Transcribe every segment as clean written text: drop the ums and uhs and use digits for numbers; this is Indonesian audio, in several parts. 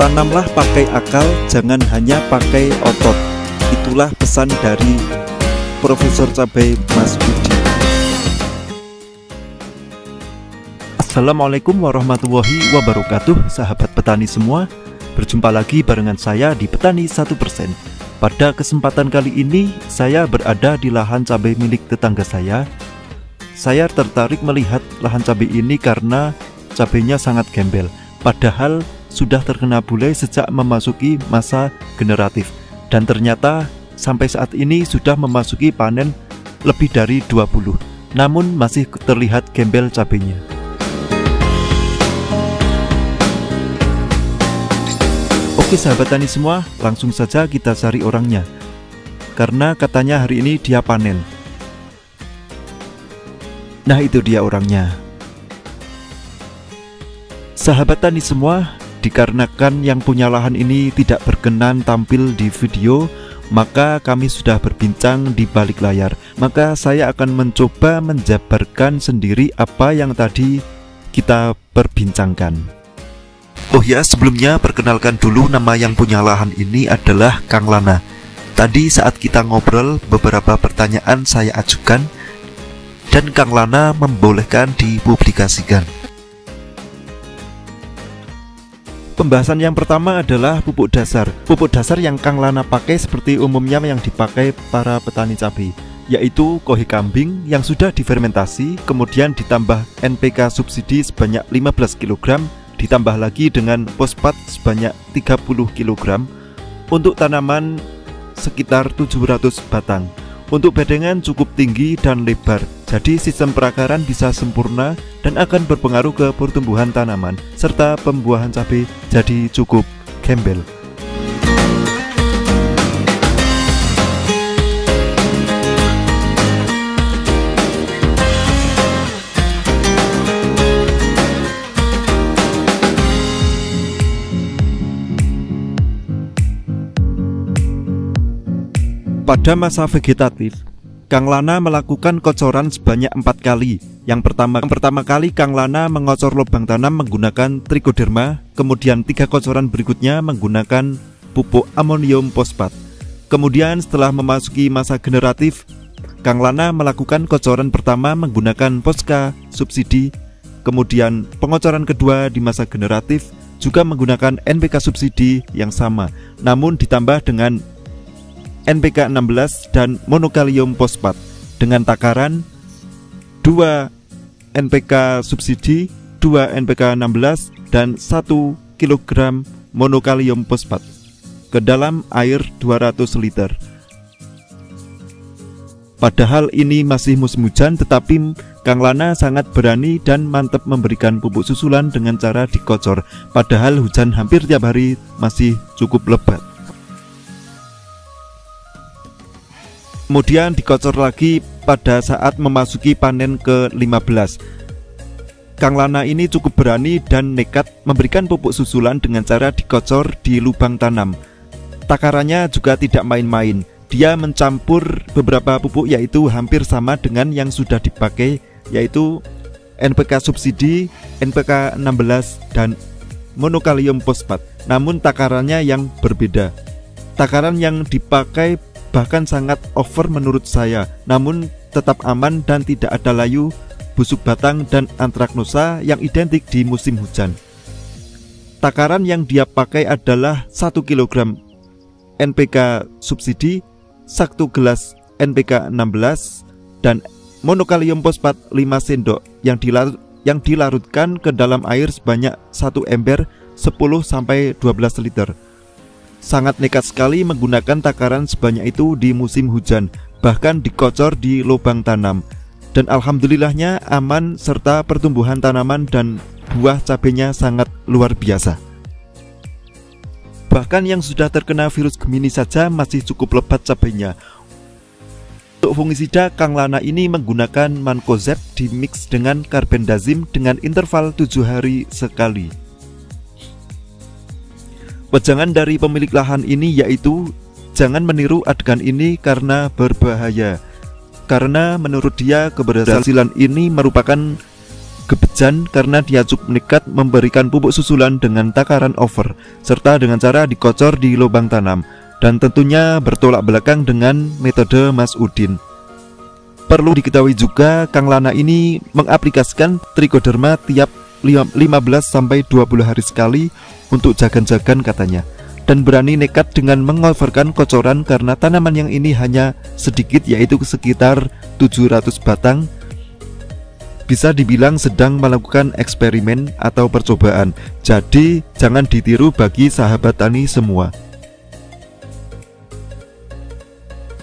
Tanamlah pakai akal, jangan hanya pakai otot. Itulah pesan dari Profesor Cabai Mas Budi. Assalamualaikum warahmatullahi wabarakatuh, sahabat petani semua. Berjumpa lagi barengan saya di Petani 1%. Pada kesempatan kali ini saya berada di lahan cabai milik tetangga saya. Saya tertarik melihat lahan cabai ini karena cabainya sangat gembel, padahal sudah terkena bule sejak memasuki masa generatif, dan ternyata sampai saat ini sudah memasuki panen lebih dari 20, namun masih terlihat gembel cabainya. Oke sahabat tani semua, langsung saja kita cari orangnya, karena katanya hari ini dia panen. Nah, itu dia orangnya. Sahabat tani semua, dikarenakan yang punya lahan ini tidak berkenan tampil di video, maka kami sudah berbincang di balik layar. Maka saya akan mencoba menjabarkan sendiri apa yang tadi kita perbincangkan. Oh ya, sebelumnya perkenalkan dulu, nama yang punya lahan ini adalah Kang Lana. Tadi saat kita ngobrol, beberapa pertanyaan saya ajukan dan Kang Lana membolehkan dipublikasikan. Pembahasan yang pertama adalah pupuk dasar. Pupuk dasar yang Kang Lana pakai seperti umumnya yang dipakai para petani cabai, yaitu kohi kambing yang sudah difermentasi, kemudian ditambah NPK subsidi sebanyak 15 kg, ditambah lagi dengan fosfat sebanyak 30 kg untuk tanaman sekitar 700 batang. Untuk bedengan cukup tinggi dan lebar, jadi sistem perakaran bisa sempurna dan akan berpengaruh ke pertumbuhan tanaman, serta pembuahan cabai jadi cukup gembel. Pada masa vegetatif, Kang Lana melakukan kocoran sebanyak 4 kali. Yang pertama kali Kang Lana mengocor lubang tanam menggunakan trichoderma, kemudian 3 kocoran berikutnya menggunakan pupuk amonium fosfat. Kemudian setelah memasuki masa generatif, Kang Lana melakukan kocoran pertama menggunakan Posca subsidi, kemudian pengocoran kedua di masa generatif juga menggunakan NPK subsidi yang sama, namun ditambah dengan NPK 16 dan monokalium fosfat dengan takaran 2 NPK subsidi, 2 NPK 16 dan 1 kg monokalium fosfat ke dalam air 200 liter. Padahal ini masih musim hujan, tetapi Kang Lana sangat berani dan mantap memberikan pupuk susulan dengan cara dikocor, padahal hujan hampir tiap hari masih cukup lebat. Kemudian dikocor lagi pada saat memasuki panen ke-15. Kang Lana ini cukup berani dan nekat memberikan pupuk susulan dengan cara dikocor di lubang tanam. Takarannya juga tidak main-main. Dia mencampur beberapa pupuk, yaitu hampir sama dengan yang sudah dipakai, yaitu NPK subsidi, NPK 16 dan monokalium fosfat. Namun takarannya yang berbeda. Takaran yang dipakai bahkan sangat over menurut saya, namun tetap aman dan tidak ada layu, busuk batang dan antraknosa yang identik di musim hujan. Takaran yang dia pakai adalah 1 kg NPK subsidi, 1 gelas NPK 16 dan monokalium fosfat 5 sendok yang dilarutkan ke dalam air sebanyak 1 ember 10-12 liter. Sangat nekat sekali menggunakan takaran sebanyak itu di musim hujan, bahkan dikocor di lubang tanam. Dan alhamdulillahnya aman, serta pertumbuhan tanaman dan buah cabenya sangat luar biasa. Bahkan yang sudah terkena virus Gemini saja masih cukup lebat cabenya. Untuk fungisida, Kang Lana ini menggunakan Mancozeb dimix dengan carbendazim dengan interval 7 hari sekali. Wejangan dari pemilik lahan ini yaitu jangan meniru adegan ini karena berbahaya. Karena menurut dia keberhasilan ini merupakan Gebejan karena dia cukup nekat memberikan pupuk susulan dengan takaran over serta dengan cara dikocor di lubang tanam, dan tentunya bertolak belakang dengan metode Mas Udin. Perlu diketahui juga, Kang Lana ini mengaplikasikan trichoderma tiap 15-20 hari sekali untuk jagan-jagan katanya, dan berani nekat dengan mengoverkan kocoran karena tanaman yang ini hanya sedikit, yaitu sekitar 700 batang. Bisa dibilang sedang melakukan eksperimen atau percobaan, jadi jangan ditiru bagi sahabat tani semua.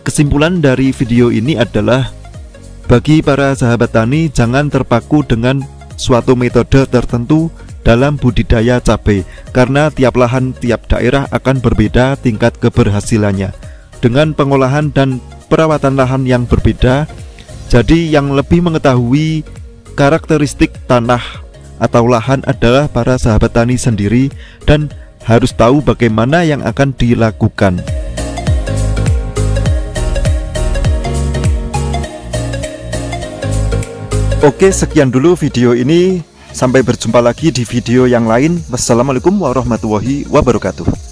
Kesimpulan dari video ini adalah, bagi para sahabat tani jangan terpaku dengan suatu metode tertentu dalam budidaya cabai, karena tiap lahan, tiap daerah akan berbeda tingkat keberhasilannya dengan pengolahan dan perawatan lahan yang berbeda. Jadi yang lebih mengetahui karakteristik tanah atau lahan adalah para sahabat tani sendiri, dan harus tahu bagaimana yang akan dilakukan. Oke, sekian dulu video ini. Sampai berjumpa lagi di video yang lain. Wassalamualaikum warahmatullahi wabarakatuh.